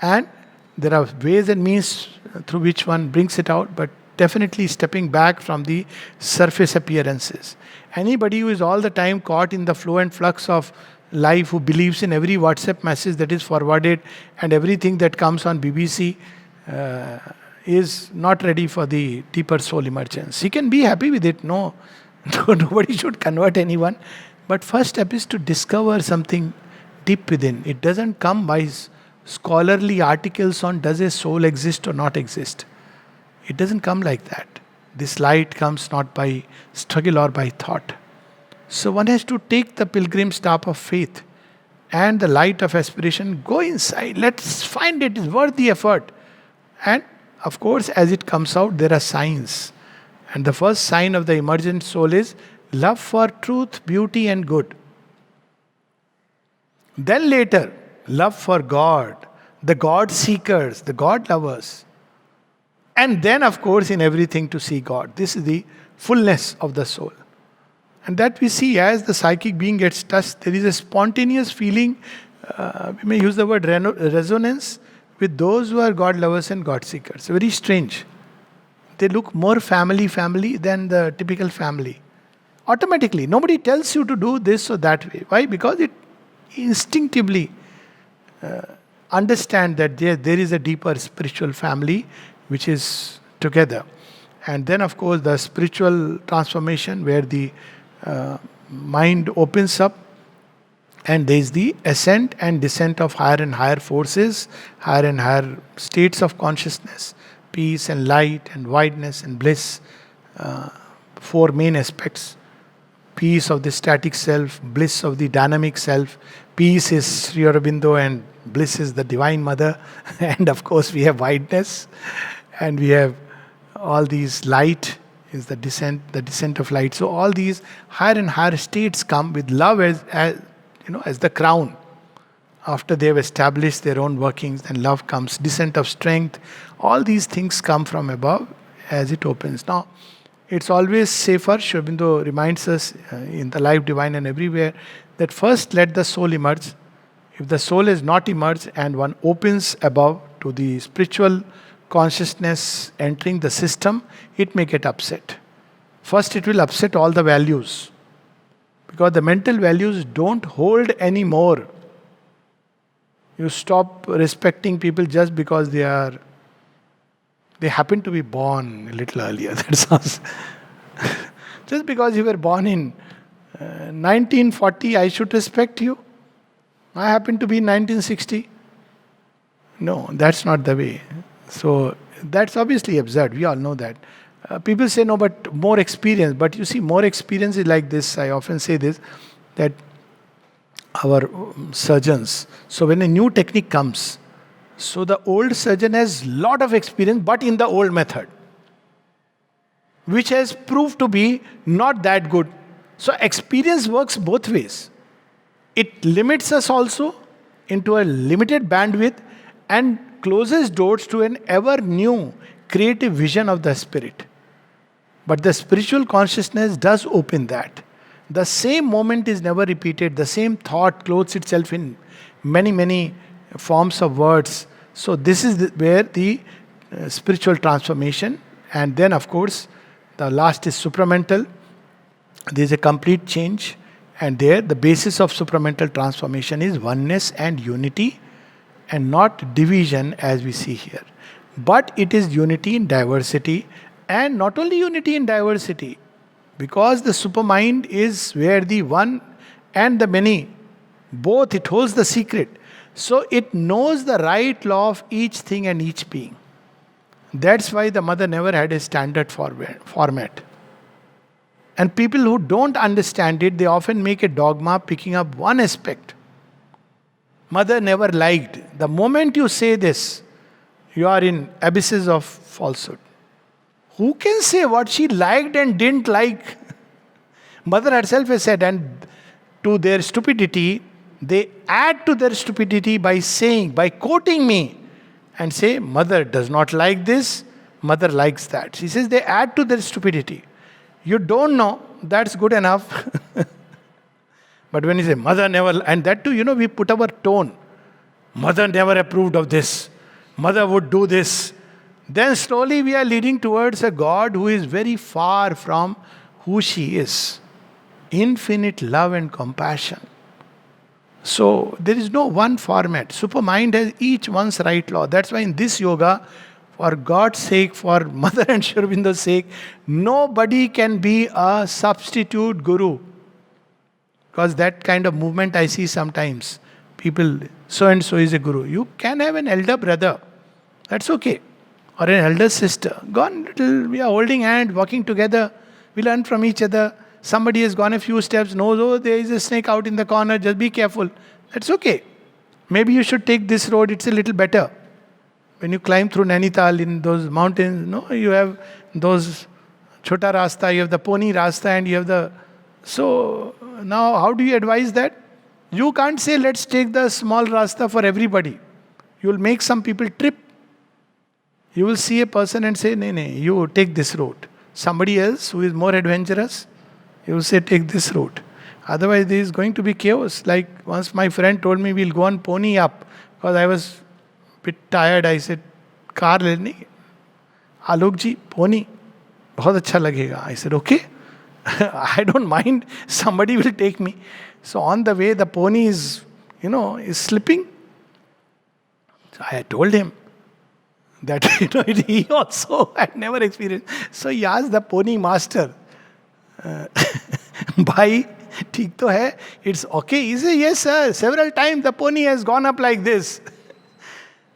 And there are ways and means through which one brings it out, but definitely stepping back from the surface appearances. Anybody who is all the time caught in the flow and flux of life, who believes in every WhatsApp message that is forwarded and everything that comes on BBC, is not ready for the deeper soul emergence. He can be happy with it. No, nobody should convert anyone. But first step is to discover something deep within. It doesn't come by scholarly articles on does a soul exist or not exist. It doesn't come like that. This light comes not by struggle or by thought. So one has to take the pilgrim staff of faith and the light of aspiration, go inside, let's find it is worth the effort. And of course, as it comes out, there are signs. And the first sign of the emergent soul is love for truth, beauty, and good. Then later, love for God, the God seekers, the God lovers. And then, of course, in everything to see God. This is the fullness of the soul. And that we see as the psychic being gets touched, there is a spontaneous feeling, we may use the word resonance, with those who are God lovers and God seekers. Very strange. They look more family than the typical family. Automatically. Nobody tells you to do this or that way. Why? Because it instinctively understand that there is a deeper spiritual family which is together. And then, of course, the spiritual transformation where the mind opens up, and there is the ascent and descent of higher and higher forces, higher and higher states of consciousness, peace and light and wideness and bliss. Four main aspects. Peace of the static self, bliss of the dynamic self. Peace is Sri Aurobindo and bliss is the Divine Mother. And of course we have wideness, and we have all these light is the descent of light. So all these higher and higher states come with love as the crown. After they have established their own workings, then love comes, descent of strength. All these things come from above as it opens. Now, it's always safer, Sri Aurobindo reminds us in the Life Divine and everywhere, that first let the soul emerge. If the soul has not emerged and one opens above to the spiritual consciousness entering the system, it may get upset. First, it will upset all the values, because the mental values don't hold anymore. You stop respecting people just because they happen to be born a little earlier. That sounds. Just because you were born in 1940, I should respect you. I happen to be in 1960. No, that's not the way. So that's obviously absurd. We all know that. People say, no, but more experience. But you see, more experience is like this. I often say this, that our surgeons, so when a new technique comes, so the old surgeon has lot of experience, but in the old method, which has proved to be not that good. So experience works both ways. It limits us also into a limited bandwidth and closes doors to an ever new creative vision of the spirit. But the spiritual consciousness does open that. The same moment is never repeated. The same thought clothes itself in many forms of words. So this is where the spiritual transformation, and then of course the last is supramental. There is a complete change, and there the basis of supramental transformation is oneness and unity, and not division as we see here. But it is unity in diversity, and not only unity in diversity, because the supermind is where the one and the many, both, it holds the secret. So it knows the right law of each thing and each being. That's why the mother never had a standard format. And people who don't understand it, they often make a dogma picking up one aspect. Mother never liked. The moment you say this, you are in abysses of falsehood. Who can say what she liked and didn't like? Mother herself has said, and to their stupidity, they add to their stupidity by quoting me, and say, mother does not like this, mother likes that. She says they add to their stupidity. You don't know, that's good enough. But when you say, mother never, and that too, we put our tone. Mother never approved of this. Mother would do this. then slowly we are leading towards a God who is very far from who she is. Infinite love and compassion. So there is no one format. Supermind has each one's right law. That's why in this yoga, for God's sake, for Mother and Sri Aurobindo's sake, nobody can be a substitute guru. Because that kind of movement I see sometimes. People, so and so is a guru. You can have an elder brother. That's okay. Or an elder sister. Gone little, we are holding hand, walking together. We learn from each other. Somebody has gone a few steps, knows, oh, there is a snake out in the corner, just be careful. That's okay. Maybe you should take this road, it's a little better. When you climb through Nainital in those mountains, no, you have those chota rasta, you have the pony rasta, and you have the... So, now how do you advise that? You can't say, let's take the small rasta for everybody. You will make some people trip. You will see a person and say, nay, you take this road. Somebody else who is more adventurous, you will say, take this route. Otherwise, there is going to be chaos. Like once my friend told me, we'll go on pony up. Because I was a bit tired. I said, car leni. Alok ji, pony. Bahut acha lagega. I said, okay. I don't mind. Somebody will take me. So on the way, the pony is slipping. So I told him that, he also had never experienced. So he asked the pony master, Bhai, ठीक तो है? It's okay. He said, yes sir, several times the pony has gone up like this.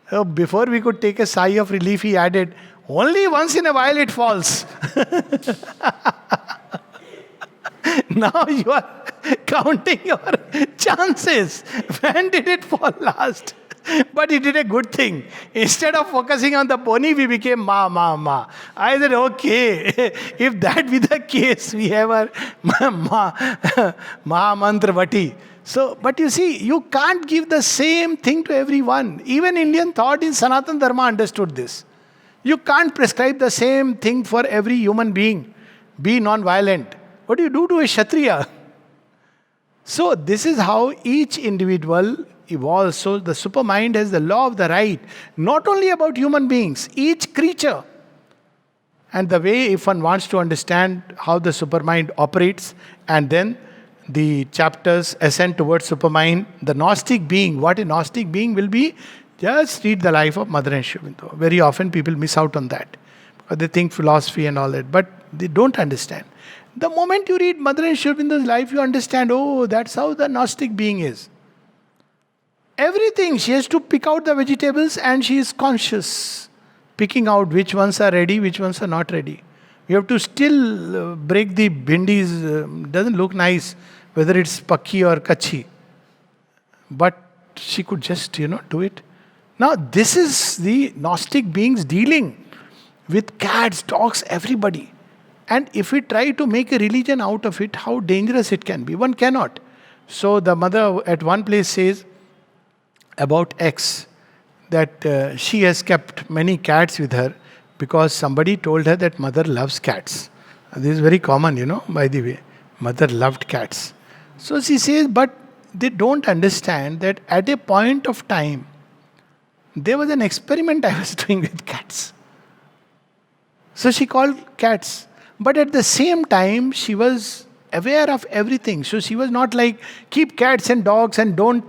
So before we could take a sigh of relief, he added, only once in a while it falls. Now you are counting your chances. When did it fall last? But he did a good thing. Instead of focusing on the pony, we became ma. I said, okay, if that be the case, we have our ma mantra vati. So, but you see, you can't give the same thing to everyone. Even Indian thought in Sanatana Dharma understood this. You can't prescribe the same thing for every human being. Be non-violent. What do you do to a Kshatriya? So, this is how each individual evolves. So the supermind has the law of the right, not only about human beings, each creature. And the way, if one wants to understand how the supermind operates, and then the chapters ascend towards supermind, the Gnostic being, what a Gnostic being will be, just read the life of Mother and Sri Aurobindo. Very often people miss out on that, because they think philosophy and all that, but they don't understand. The moment you read Mother and Sri Aurobindo's life, you understand, oh, that's how the Gnostic being is. Everything, she has to pick out the vegetables and she is conscious. Picking out which ones are ready, which ones are not ready. You have to still break the bhindis, doesn't look nice, whether it's pakhi or kachi. But she could just, do it. Now, this is the Gnostic beings dealing with cats, dogs, everybody. And if we try to make a religion out of it, how dangerous it can be. One cannot. So the mother at one place says, about X, that she has kept many cats with her because somebody told her that mother loves cats. This is very common, by the way. Mother loved cats. So she says, but they don't understand that at a point of time, there was an experiment I was doing with cats. So she called cats. But at the same time, she was aware of everything. So she was not like, keep cats and dogs and don't...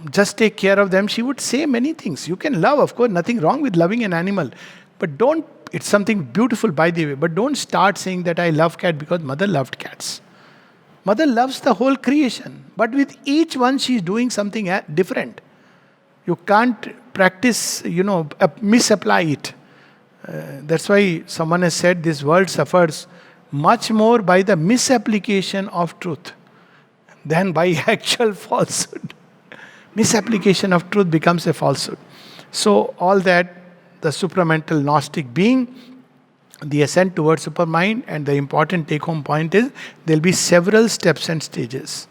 just take care of them. She would say many things. You can love, of course, nothing wrong with loving an animal. But don't, it's something beautiful by the way, but don't start saying that I love cat because mother loved cats. Mother loves the whole creation. But with each one, she is doing something different. You can't practice, misapply it. That's why someone has said this world suffers much more by the misapplication of truth than by actual falsehood. Misapplication of truth becomes a falsehood. So all that, the supramental Gnostic being, the ascent towards supermind, and the important take-home point is, there will be several steps and stages.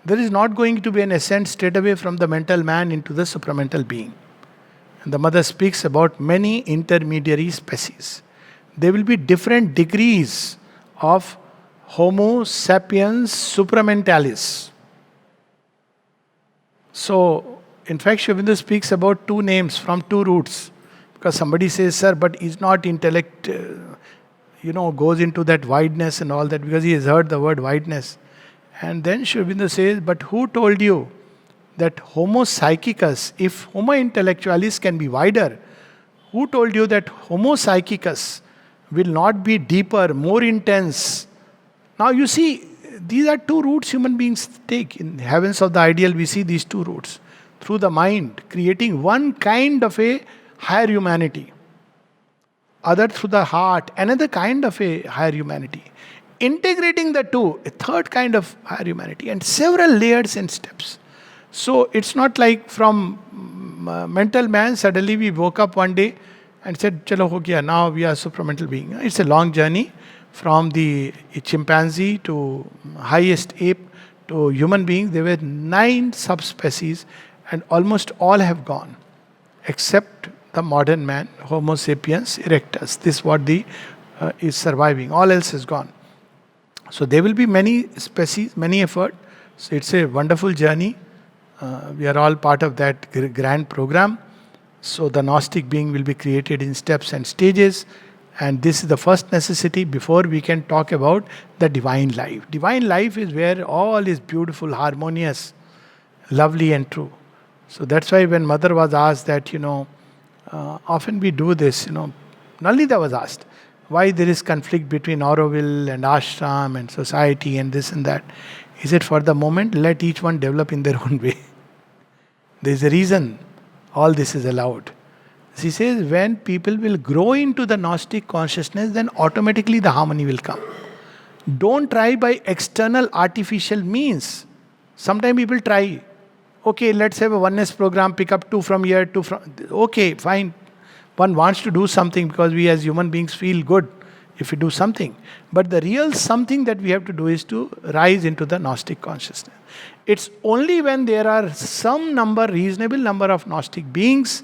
There is not going to be an ascent straight away from the mental man into the supramental being. And the mother speaks about many intermediary species. There will be different degrees of Homo sapiens supramentalis. So, in fact, Sri Aurobindo speaks about two names from two roots. Because somebody says, sir, but is not intellect, goes into that wideness and all that, because he has heard the word wideness. And then Sri Aurobindo says, but who told you that Homo psychicus, if Homo intellectualis can be wider, who told you that Homo psychicus will not be deeper, more intense? Now you see, these are two routes human beings take. In Heavens of the Ideal, we see these two routes. Through the mind, creating one kind of a higher humanity. Other through the heart, another kind of a higher humanity. Integrating the two, a third kind of higher humanity, and several layers and steps. So it's not like from mental man, suddenly we woke up one day and said, Chalo ho gaya, now we are supramental being. It's a long journey from the chimpanzee to highest ape to human beings. There were 9 subspecies and almost all have gone except the modern man, Homo sapiens erectus. This is what is surviving. All else is gone. So there will be many species, many effort. So it's a wonderful journey. We are all part of that grand program. So the Gnostic being will be created in steps and stages. And this is the first necessity before we can talk about the divine life. Divine life is where all is beautiful, harmonious, lovely and true. So that's why when Mother was asked that, often we do this, Nalita was asked, why there is conflict between Auroville and ashram and society and this and that. He said, for the moment, let each one develop in their own way. There is a reason all this is allowed. She says, when people will grow into the Gnostic consciousness, then automatically the harmony will come. Don't try by external artificial means. Sometimes people try. Okay, let's have a oneness program, pick up 2 from here, 2 from... Okay, fine. One wants to do something because we as human beings feel good if we do something. But the real something that we have to do is to rise into the Gnostic consciousness. It's only when there are some number, reasonable number of Gnostic beings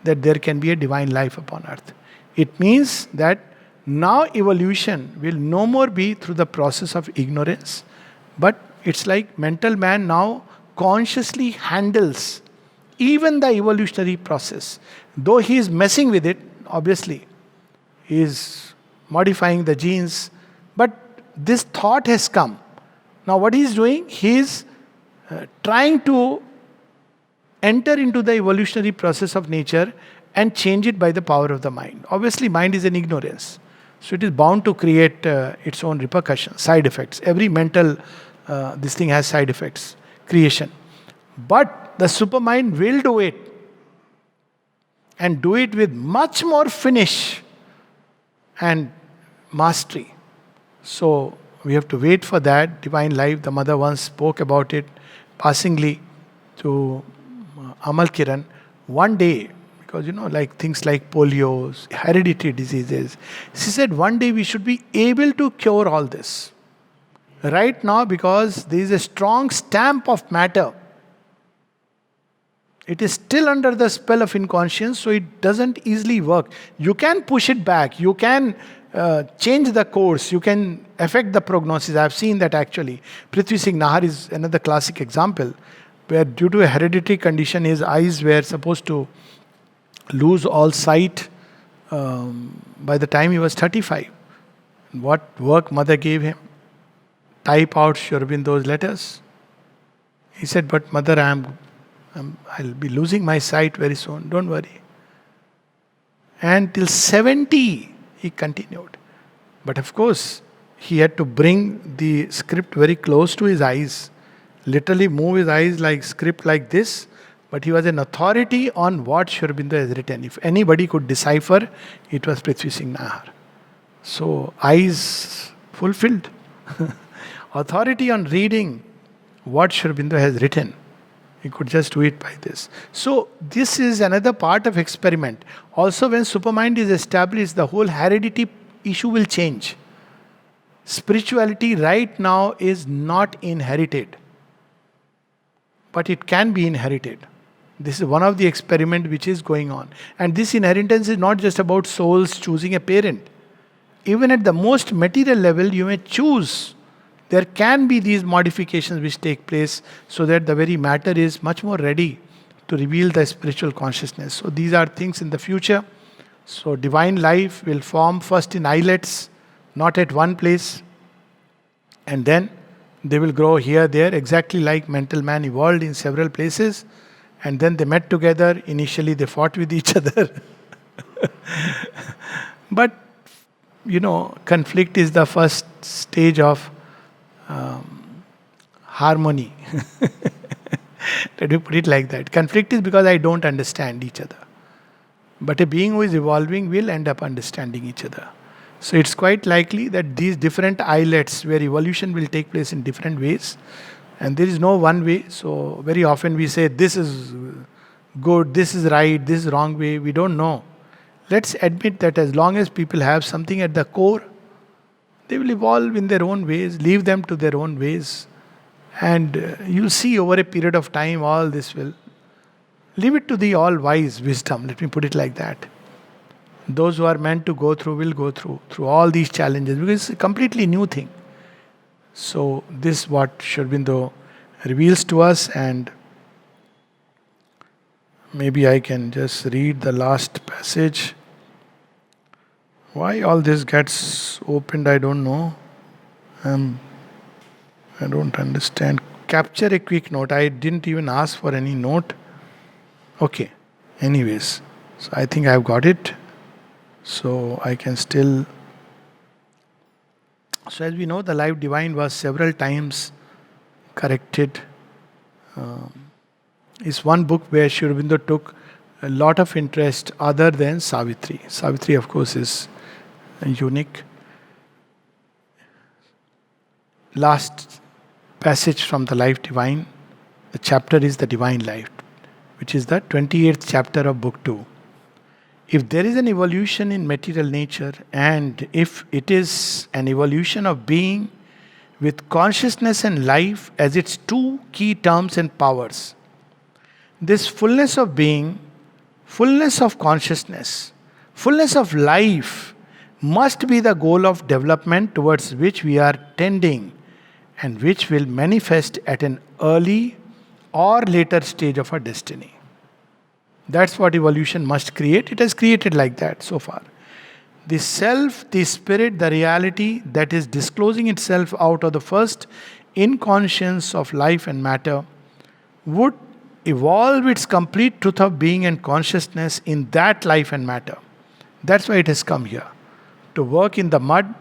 that there can be a divine life upon earth. It means that now evolution will no more be through the process of ignorance, but it's like mental man now consciously handles even the evolutionary process. Though he is messing with it, obviously, he is modifying the genes, but this thought has come. Now what he is doing? He is trying to enter into the evolutionary process of nature and change it by the power of the mind. Obviously, mind is an ignorance. So it is bound to create its own repercussions, side effects. Every mental, this thing has side effects, creation. But the supermind will do it. And do it with much more finish and mastery. So we have to wait for that divine life. The mother once spoke about it passingly to Amal Kiran. One day, because like things like polio, hereditary diseases, she said one day we should be able to cure all this. Right now, because there is a strong stamp of matter, it is still under the spell of inconscience, so it doesn't easily work. You can push it back, you can change the course, you can affect the prognosis. I have seen that actually. Prithvi Singh Nahar is another classic example, where due to a hereditary condition, his eyes were supposed to lose all sight by the time he was 35. What work mother gave him? Type out Sri Aurobindo's letters. He said, but mother, I'll be losing my sight very soon, don't worry. And till 70, he continued. But of course, he had to bring the script very close to his eyes, literally move his eyes like script like this. But he was an authority on what Sri Aurobindo has written. If anybody could decipher, it was Prithvi Singh Nahar. So, eyes fulfilled. Authority on reading what Sri Aurobindo has written. He could just do it by this. So, this is another part of experiment. Also, when supermind is established, the whole heredity issue will change. Spirituality right now is not inherited, but it can be inherited. This is one of the experiments which is going on. And this inheritance is not just about souls choosing a parent. Even at the most material level, you may choose. There can be these modifications which take place so that the very matter is much more ready to reveal the spiritual consciousness. So these are things in the future. So divine life will form first in islets, not at one place, and then they will grow here, there, exactly like mental man evolved in several places, and then they met together. Initially, they fought with each other. But, conflict is the first stage of harmony. Let me put it like that. Conflict is because I don't understand each other. But a being who is evolving will end up understanding each other. So it's quite likely that these different islets where evolution will take place in different ways, and there is no one way. So very often we say this is good, this is right, this is wrong way. We don't know. Let's admit that as long as people have something at the core, they will evolve in their own ways, leave them to their own ways. And you'll see over a period of time all this will. Leave it to the all-wise wisdom, let me put it like that. Those who are meant to go through will go through all these challenges, because it's a completely new thing. So this is what Sri Aurobindo reveals to us, and maybe I can just read the last passage. Why all this gets opened, I don't know. I don't understand. Capture a quick note. I didn't even ask for any note. Okay. Anyways, so I think I've got it. So I can still. So as we know, the Life Divine was several times corrected. It's one book where Sri Aurobindo took a lot of interest other than Savitri. Savitri, of course, is unique. Last passage from the Life Divine. The chapter is the Divine Life, which is the 28th chapter of Book 2. If there is an evolution in material nature, and if it is an evolution of being with consciousness and life as its two key terms and powers, this fullness of being, fullness of consciousness, fullness of life must be the goal of development towards which we are tending, and which will manifest at an early or later stage of our destiny. That's what evolution must create. It has created like that so far. The self, the spirit, the reality that is disclosing itself out of the first inconscience of life and matter would evolve its complete truth of being and consciousness in that life and matter. That's why it has come here. To work in the mud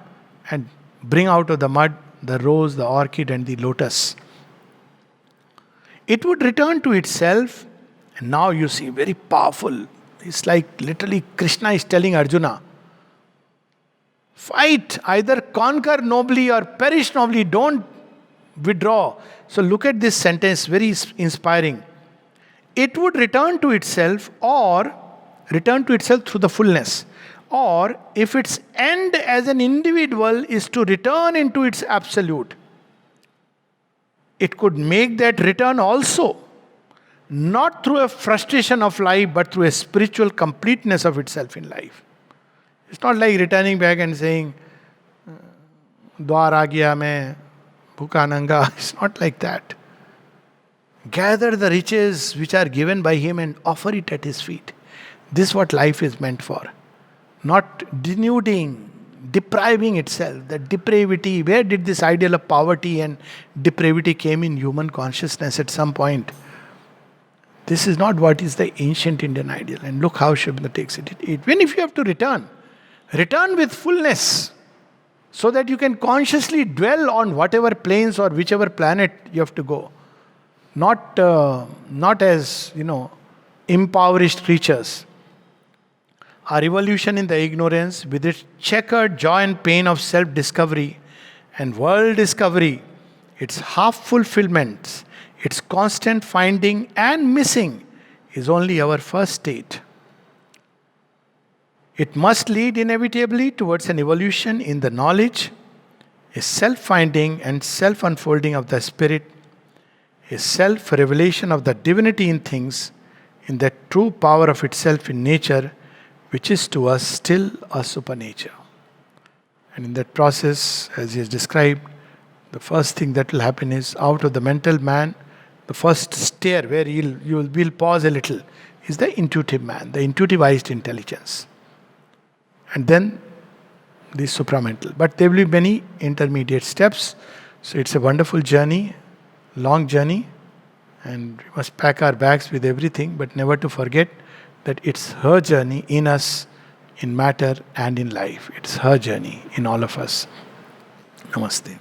and bring out of the mud the rose, the orchid, and the lotus. It would return to itself, and now you see, very powerful. It's like literally Krishna is telling Arjuna, fight, either conquer nobly or perish nobly, don't withdraw. So look at this sentence, very inspiring. It would return to itself, or return to itself through the fullness. Or if its end as an individual is to return into its absolute, it could make that return also, not through a frustration of life, but through a spiritual completeness of itself in life. It's not like returning back and saying, Dwar aa gaya main bhuka nanga. It's not like that. Gather the riches which are given by him and offer it at his feet. This is what life is meant for. Not denuding, depriving itself. That depravity, where did this ideal of poverty and depravity came in human consciousness at some point? This is not what is the ancient Indian ideal. And look how Sri Aurobindo takes it. Even if you have to return with fullness, so that you can consciously dwell on whatever planes or whichever planet you have to go. Not as, impoverished creatures. Our evolution in the ignorance, with its checkered joy and pain of self-discovery and world discovery, its half-fulfillments, its constant finding and missing, is only our first state. It must lead inevitably towards an evolution in the knowledge, a self-finding and self-unfolding of the spirit, a self-revelation of the divinity in things, in the true power of itself in nature, which is to us still a supernature. And in that process, as he has described, the first thing that will happen is, out of the mental man, the first stair where you will pause a little, is the intuitive man, the intuitivized intelligence. and then the supramental. But there will be many intermediate steps. So it's a wonderful journey, long journey, and we must pack our bags with everything, but never to forget that it's her journey in us, in matter and in life. It's her journey in all of us. Namaste.